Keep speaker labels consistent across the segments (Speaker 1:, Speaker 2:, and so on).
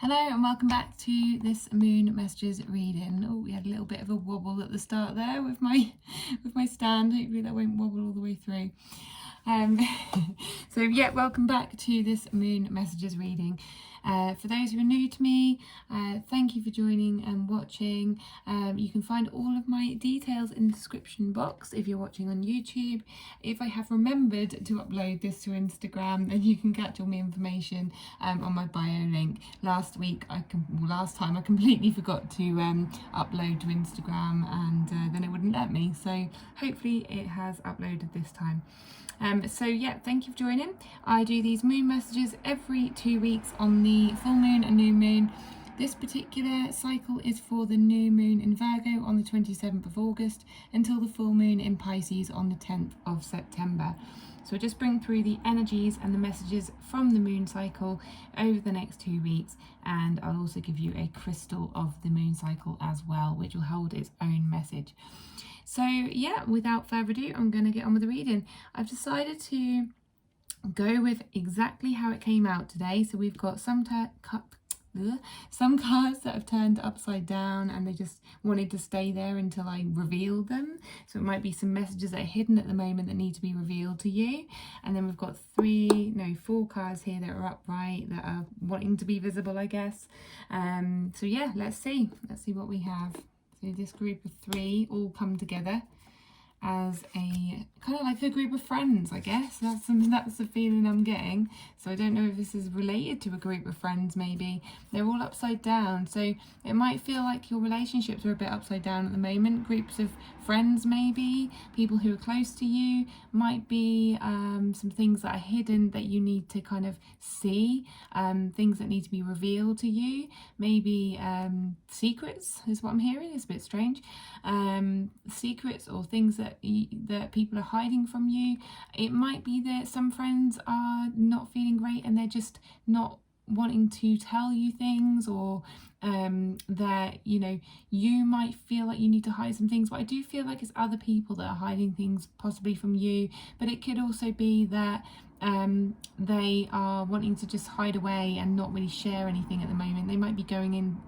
Speaker 1: Hello and welcome back to this moon messages reading. Oh, we had a little bit of a wobble at the start there with my stand. Hopefully that won't wobble all the way through. So yeah, welcome back to this moon messages reading. For those who are new to me, thank you for joining and watching. You can find all of my details in the description box if you're watching on YouTube. If I have remembered to upload this to Instagram, then you can catch all my information on my bio link. Last time I completely forgot to upload to Instagram, and then it wouldn't let me. So hopefully it has uploaded this time. So yeah, thank you for joining. I do these moon messages every 2 weeks on the full moon and new moon. This particular cycle is for the new moon in Virgo on the 27th of August until the full moon in Pisces on the 10th of September. So I just bring through the energies and the messages from the moon cycle over the next 2 weeks, and I'll also give you a crystal of the moon cycle as well, which will hold its own message. So yeah, without further ado, I'm going to get on with the reading. I've decided to go with exactly how it came out today. So we've got some cards that have turned upside down and they just wanted to stay there until I revealed them. So it might be some messages that are hidden at the moment that need to be revealed to you. And then we've got four cards here that are upright, that are wanting to be visible, I guess. So yeah, let's see what we have. So this group of three all come together as a kind of like a group of friends, I guess. That's the feeling I'm getting. So I don't know if this is related to a group of friends. Maybe they're all upside down, so it might feel like your relationships are a bit upside down at the moment. Groups of friends, maybe people who are close to you, might be some things that are hidden that you need to kind of see, things that need to be revealed to you, maybe secrets is what I'm hearing. It's a bit strange. Secrets or things that people are hiding from you. It might be that some friends are not feeling great and they're just not wanting to tell you things, or that you might feel like you need to hide some things, but I do feel like it's other people that are hiding things possibly from you. But it could also be that they are wanting to just hide away and not really share anything at the moment. They might be going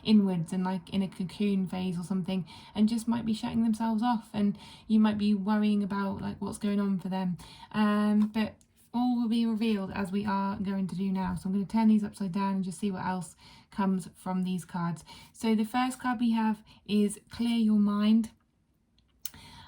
Speaker 1: inwards and like in a cocoon phase or something, and just might be shutting themselves off, and you might be worrying about like what's going on for them. But all will be revealed as we are going to do now. So I'm going to turn these upside down and just see what else comes from these cards. So the first card we have is Clear Your Mind.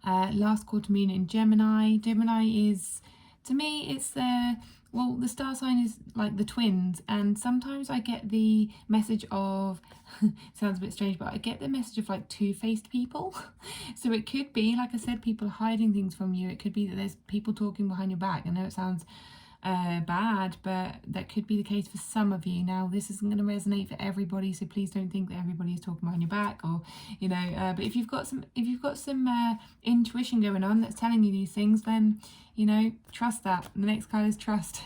Speaker 1: Last quarter moon in Gemini. Gemini is, to me, it's the star sign is like the twins, and sometimes I get the message of sounds a bit strange, but I get the message of like two-faced people. So it could be, like I said, people are hiding things from you. It could be that there's people talking behind your back. I know it sounds bad, but that could be the case for some of you. Now this isn't going to resonate for everybody, so please don't think that everybody is talking behind your back, or but if you've got some intuition going on that's telling you these things, then trust that. The next card is trust.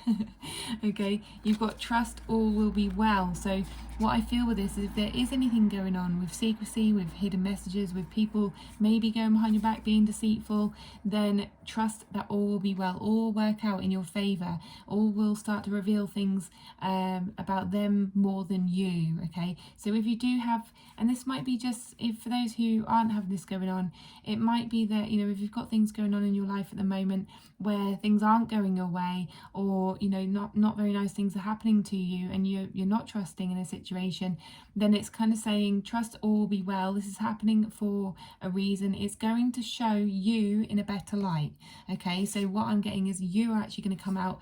Speaker 1: Okay, you've got trust, all will be well. So what I feel with this is, if there is anything going on with secrecy, with hidden messages, with people maybe going behind your back being deceitful, then trust that all will be well, all will work out in your favor, all will start to reveal things about them more than you. Okay, so if you do have, and this might be just, if for those who aren't having this going on, it might be that if you've got things going on in your life at the moment where things aren't going your way, or not very nice things are happening to you, and you're not trusting in a situation, then it's kind of saying trust, all will be well. This is happening for a reason. It's going to show you in a better light. Okay, so what I'm getting is you are actually going to come out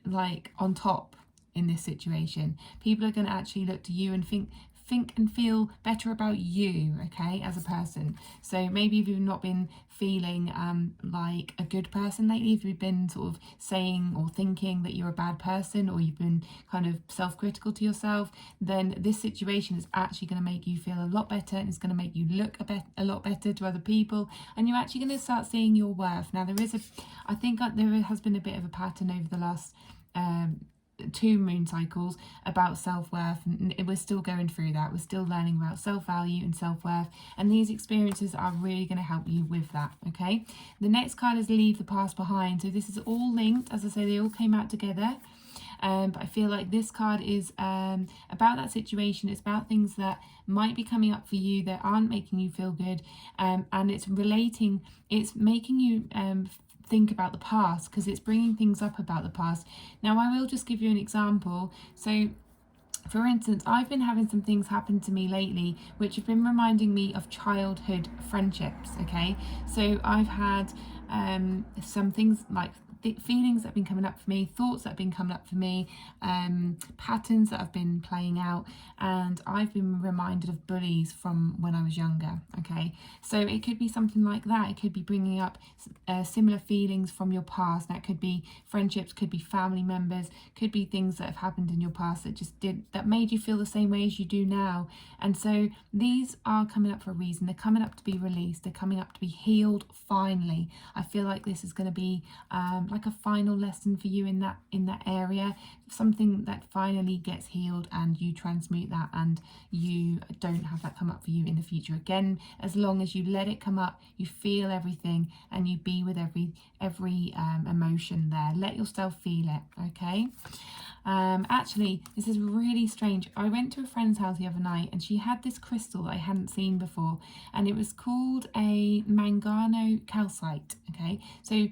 Speaker 1: like on top in this situation. People are going to actually look to you and think and feel better about you, okay, as a person. So maybe if you've not been feeling like a good person lately, if you've been sort of saying or thinking that you're a bad person, or you've been kind of self-critical to yourself, then this situation is actually going to make you feel a lot better, and it's going to make you look a lot better to other people, and you're actually going to start seeing your worth. Now I think there has been a bit of a pattern over the last 2 moon cycles about self-worth, and we're still going through that. We're still learning about self-value and self-worth, and these experiences are really going to help you with that. Okay, the next card is Leave the Past Behind. So this is all linked. As I say, they all came out together. but I feel like this card is about that situation. It's about things that might be coming up for you that aren't making you feel good, and it's making you think about the past, because it's bringing things up about the past. Now I will just give you an example. So for instance, I've been having some things happen to me lately which have been reminding me of childhood friendships. Okay, so I've had some things like feelings that have been coming up for me, thoughts that have been coming up for me, patterns that have been playing out, and I've been reminded of bullies from when I was younger. Okay, so it could be something like that. It could be bringing up similar feelings from your past. That could be friendships, could be family members, could be things that have happened in your past that made you feel the same way as you do now. And so these are coming up for a reason. They're coming up to be released. They're coming up to be healed finally. I feel like this is going to be like a final lesson for you in that area, something that finally gets healed, and you transmute that, and you don't have that come up for you in the future again. As long as you let it come up, you feel everything, and you be with every emotion there. Let yourself feel it. Okay. Actually, this is really strange. I went to a friend's house the other night, and she had this crystal that I hadn't seen before, and it was called a mangano calcite. Okay, so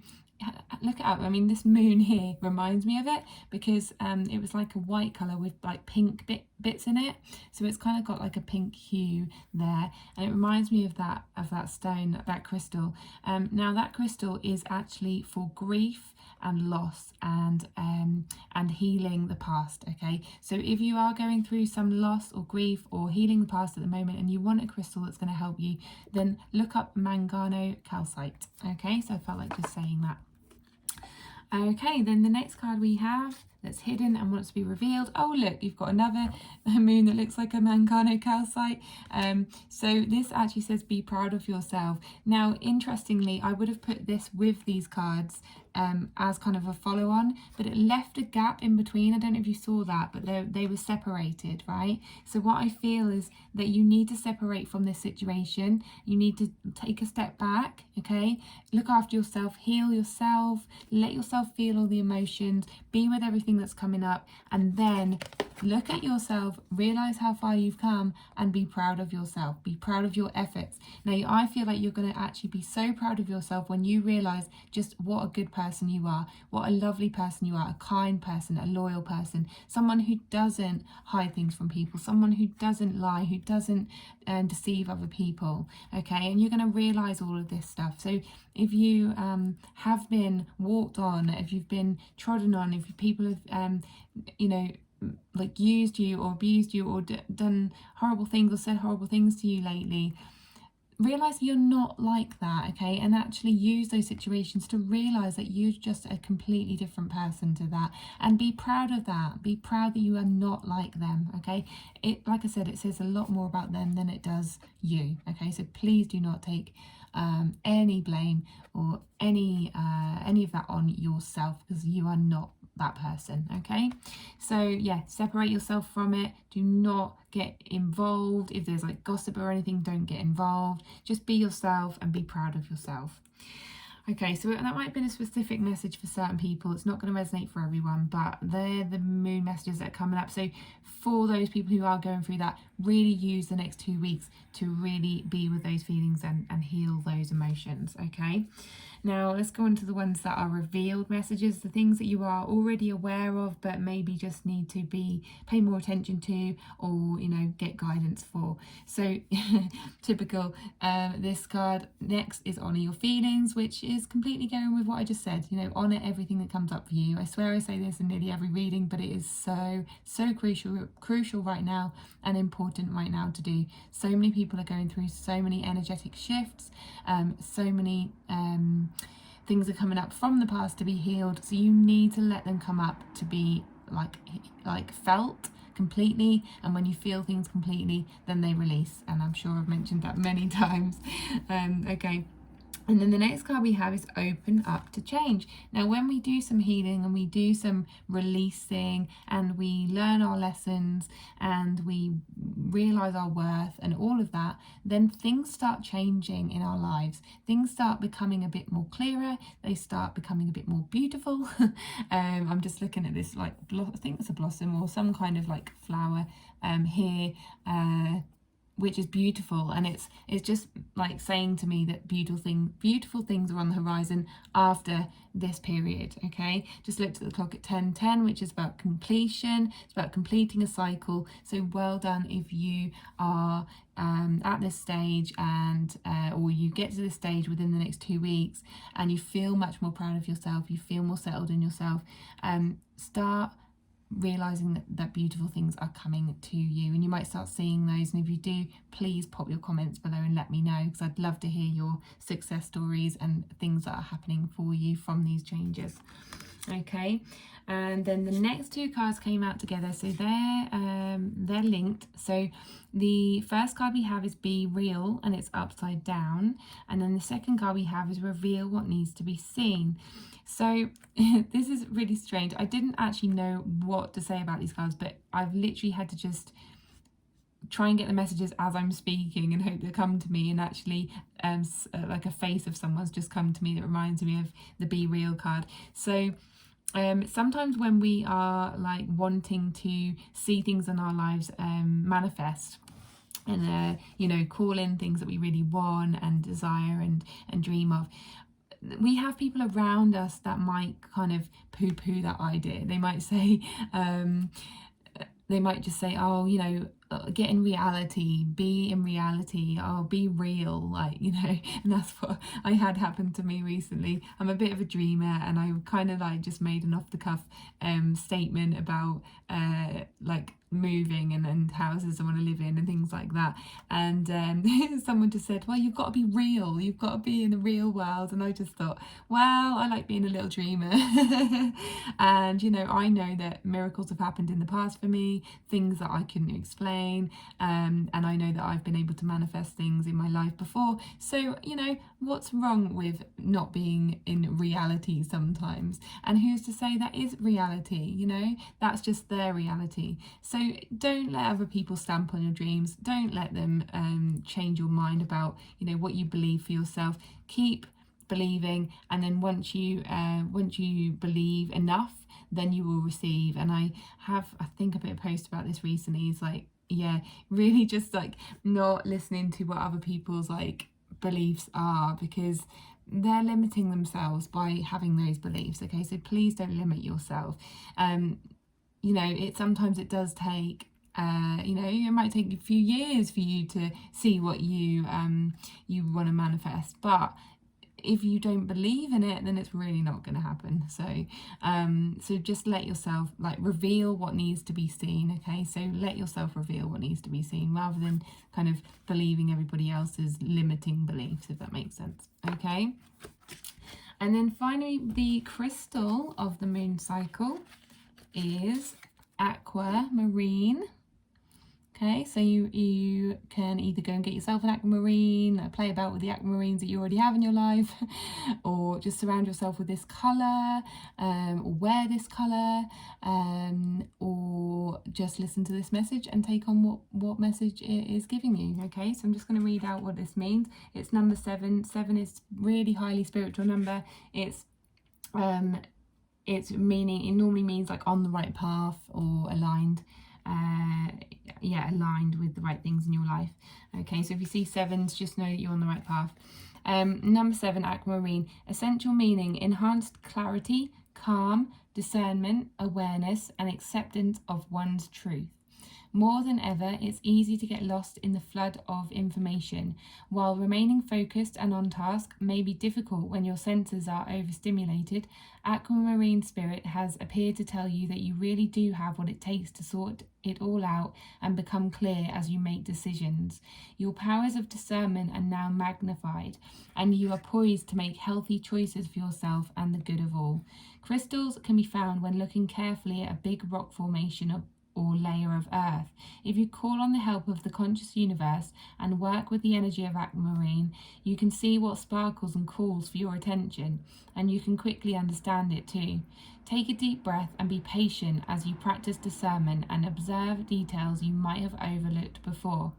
Speaker 1: look it up. I mean, this moon here reminds me of it, because it was like a white color with like pink bits in it, so it's kind of got like a pink hue there, and it reminds me of that stone, that crystal. Now that crystal is actually for grief and loss, and healing the past. Okay, so if you are going through some loss or grief or healing the past at the moment, and you want a crystal that's going to help you, then look up mangano calcite. Okay, so I felt like just saying that. Okay, then the next card we have that's hidden and wants to be revealed. Oh look, you've got another moon that looks like a mangano calcite. So this actually says be proud of yourself. Now interestingly, I would have put this with these cards as kind of a follow-on, but it left a gap in between. I don't know if you saw that, but they were separated, right? So what I feel is that you need to separate from this situation. You need to take a step back. Okay, look after yourself, heal yourself, let yourself feel all the emotions, be with everything that's coming up, and then look at yourself, realize how far you've come, and be proud of yourself. Be proud of your efforts. Now I feel like you're going to actually be so proud of yourself when you realize just what a good person you are, what a lovely person you are, a kind person, a loyal person, someone who doesn't hide things from people, someone who doesn't lie, who doesn't deceive other people. Okay, and you're going to realize all of this stuff. So if you have been walked on, if you've been trodden on, if people have like used you or abused you or done horrible things or said horrible things to you lately, realize you're not like that. Okay, and actually use those situations to realize that you're just a completely different person to that, and be proud of that. Be proud that you are not like them. Okay, it, like I said, it says a lot more about them than it does you. Okay, so please do not take any blame or any of that on yourself, because you are not that person. Okay, so yeah, separate yourself from it. Do not get involved. If there's like gossip or anything, don't get involved. Just be yourself and be proud of yourself. Okay, so that might have been a specific message for certain people. It's not going to resonate for everyone, but they're the moon messages that are coming up. So for those people who are going through that, really use the next 2 weeks to really be with those feelings and heal those emotions. Okay, now let's go on to the ones that are revealed messages, the things that you are already aware of but maybe just need to pay more attention to, or get guidance for. So typical, this card next is honor your feelings, which is completely going with what I just said. Honor everything that comes up for you. I swear I say this in nearly every reading, but it is so crucial right now and important right now to do. So many people are going through so many energetic shifts, so many things are coming up from the past to be healed, so you need to let them come up to be like felt completely, and when you feel things completely, then they release. And I'm sure I've mentioned that many times. Okay, And then the next card we have is open up to change. Now, when we do some healing and we do some releasing and we learn our lessons and we realize our worth and all of that, then things start changing in our lives. Things start becoming a bit more clearer. They start becoming a bit more beautiful. I'm just looking at this, like, I think it's a blossom or some kind of like flower here. Which is beautiful, and it's just like saying to me that beautiful things are on the horizon after this period. Okay, just looked at the clock at 10:10, which is about completion. It's about completing a cycle. So well done if you are at this stage, and or you get to this stage within the next 2 weeks and you feel much more proud of yourself, you feel more settled in yourself. Start realizing that beautiful things are coming to you, and you might start seeing those. And if you do, please pop your comments below and let me know, because I'd love to hear your success stories and things that are happening for you from these changes. Okay, and then the next two cards came out together, so they're linked. So the first card we have is Be Real, and it's upside down, and then the second card we have is Reveal What Needs to Be Seen. So this is really strange. I didn't actually know what to say about these cards, but I've literally had to just try and get the messages as I'm speaking and hope they come to me. And actually like a face of someone's just come to me that reminds me of the Be Real card. So sometimes when we are like wanting to see things in our lives manifest, and you know, call in things that we really want and desire and dream of, we have people around us that might kind of poo-poo that idea. They might say, they might just say, oh, you know, get in reality, be in reality, oh, be real, like, you know. And that's what I had happen to me recently. I'm a bit of a dreamer, and I kind of like just made an off-the-cuff statement about like moving and houses I want to live in and things like that. And someone just said, well, you've got to be real, you've got to be in the real world. And I just thought, well, I like being a little dreamer. And you know, I know that miracles have happened in the past for me, things that I couldn't explain, and I know that I've been able to manifest things in my life before. So you know, what's wrong with not being in reality sometimes? And who's to say that is reality? You know, that's just their reality. So don't let other people stamp on your dreams. Don't let them change your mind about, you know, what you believe for yourself. Keep believing, and then once you believe enough, then you will receive. And I think a bit of post about this recently. It's like, yeah, really just like not listening to what other people's like beliefs are, because they're limiting themselves by having those beliefs. Okay, so please don't limit yourself. You know, sometimes it does take you know, it might take a few years for you to see what you want to manifest, but if you don't believe in it, then it's really not going to happen. So so just let yourself like reveal what needs to be seen. Okay, so let yourself reveal what needs to be seen, rather than kind of believing everybody else's limiting beliefs, if that makes sense. Okay, and then finally, the crystal of the moon cycle is Aquamarine. Okay, so you can either go and get yourself an aquamarine, play about with the aquamarines that you already have in your life, or just surround yourself with this colour, or wear this colour, or just listen to this message and take on what message it is giving you. Okay, so I'm just going to read out what this means. It's number 7. 7 is really highly spiritual number. It's meaning, it normally means like on the right path or aligned. Aligned with the right things in your life. Okay, so if you see 7s, just know that you're on the right path. Number 7, Aquamarine. Essential meaning: enhanced clarity, calm, discernment, awareness, and acceptance of one's truth. More than ever, it's easy to get lost in the flood of information. While remaining focused and on task may be difficult when your senses are overstimulated, Aquamarine Spirit has appeared to tell you that you really do have what it takes to sort it all out and become clear as you make decisions. Your powers of discernment are now magnified, and you are poised to make healthy choices for yourself and the good of all. Crystals can be found when looking carefully at a big rock formation or layer of earth. If you call on the help of the conscious universe and work with the energy of Aquamarine, you can see what sparkles and calls for your attention, and you can quickly understand it too. Take a deep breath and be patient as you practice discernment and observe details you might have overlooked before.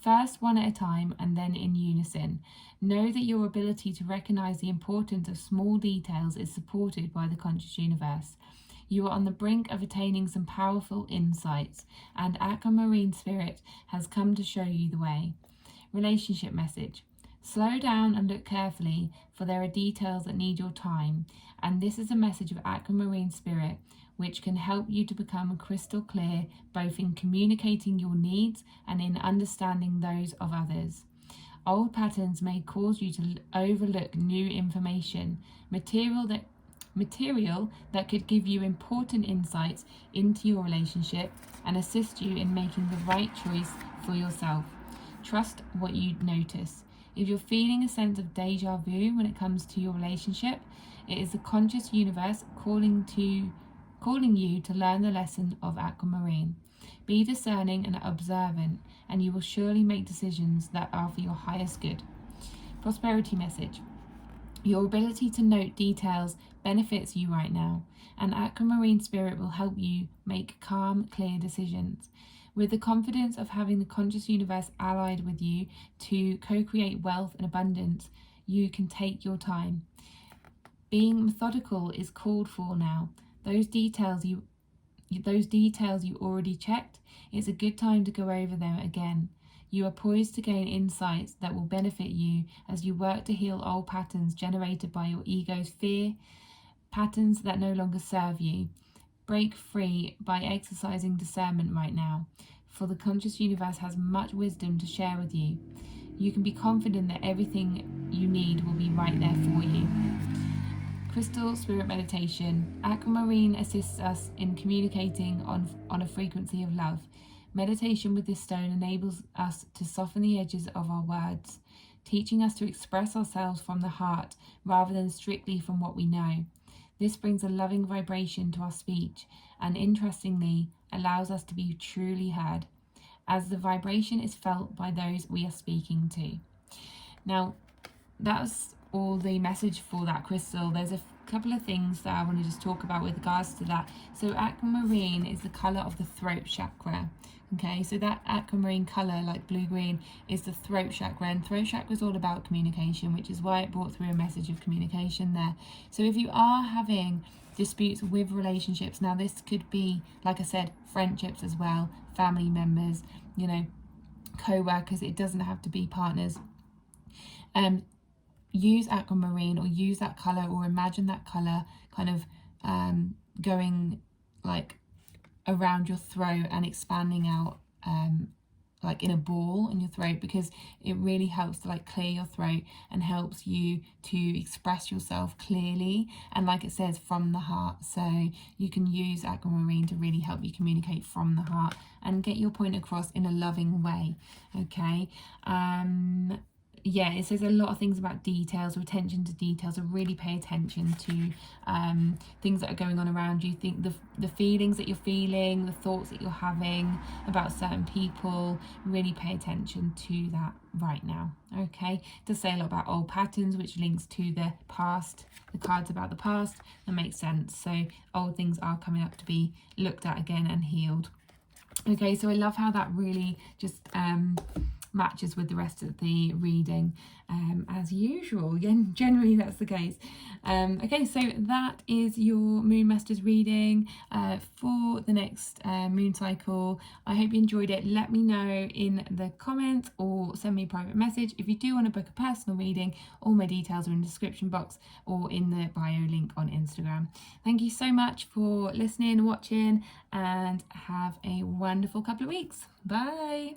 Speaker 1: First one at a time and then in unison. Know that your ability to recognize the importance of small details is supported by the conscious universe. You are on the brink of attaining some powerful insights, and Aquamarine Spirit has come to show you the way. Relationship message. Slow down and look carefully, for there are details that need your time, and this is a message of Aquamarine Spirit which can help you to become crystal clear both in communicating your needs and in understanding those of others. Old patterns may cause you to overlook new information, material that could give you important insights into your relationship and assist you in making the right choice for yourself. Trust what you notice. If you're feeling a sense of deja vu when it comes to your relationship, it is the conscious universe calling you to learn the lesson of Aquamarine. Be discerning and observant, and you will surely make decisions that are for your highest good. Prosperity message. Your ability to note details benefits you right now, and Aquamarine Spirit will help you make calm, clear decisions. With the confidence of having the conscious universe allied with you to co-create wealth and abundance, you can take your time. Being methodical is called for now. Those details you already checked, it's a good time to go over them again. You are poised to gain insights that will benefit you as you work to heal old patterns generated by your ego's fear, patterns that no longer serve you. Break free by exercising discernment right now, for the conscious universe has much wisdom to share with you. You can be confident that everything you need will be right there for you. Crystal Spirit Meditation. Aquamarine assists us in communicating on a frequency of love. Meditation with this stone enables us to soften the edges of our words, teaching us to express ourselves from the heart rather than strictly from what we know. This brings a loving vibration to our speech and, interestingly, allows us to be truly heard, as the vibration is felt by those we are speaking to. Now, that's all the message for that crystal. There's a couple of things that I want to just talk about with regards to that. So aquamarine is the color of the throat chakra. Okay, so that aquamarine color, like blue-green, is the throat chakra, and throat chakra is all about communication, which is why it brought through a message of communication there. So if you are having disputes with relationships, now this could be, like I said, friendships as well, family members, co-workers, it doesn't have to be partners. Use aquamarine, or use that color, or imagine that color kind of going like around your throat and expanding out like in a ball in your throat, because it really helps to like clear your throat and helps you to express yourself clearly, and like it says, from the heart. So you can use aquamarine to really help you communicate from the heart and get your point across in a loving way. Okay, yeah, it says a lot of things about details, or attention to details, or really pay attention to things that are going on around you. Think the feelings that you're feeling, the thoughts that you're having about certain people, really pay attention to that right now. Okay, it does say a lot about old patterns, which links to the past, the cards about the past. That makes sense. So old things are coming up to be looked at again and healed. Okay, so I love how that really just matches with the rest of the reading, as usual. Generally that's the case. Okay, so that is your Moon Masters reading for the next moon cycle. I hope you enjoyed it. Let me know in the comments or send me a private message. If you do want to book a personal reading, all my details are in the description box or in the bio link on Instagram. Thank you so much for listening and watching, and have a wonderful couple of weeks. Bye.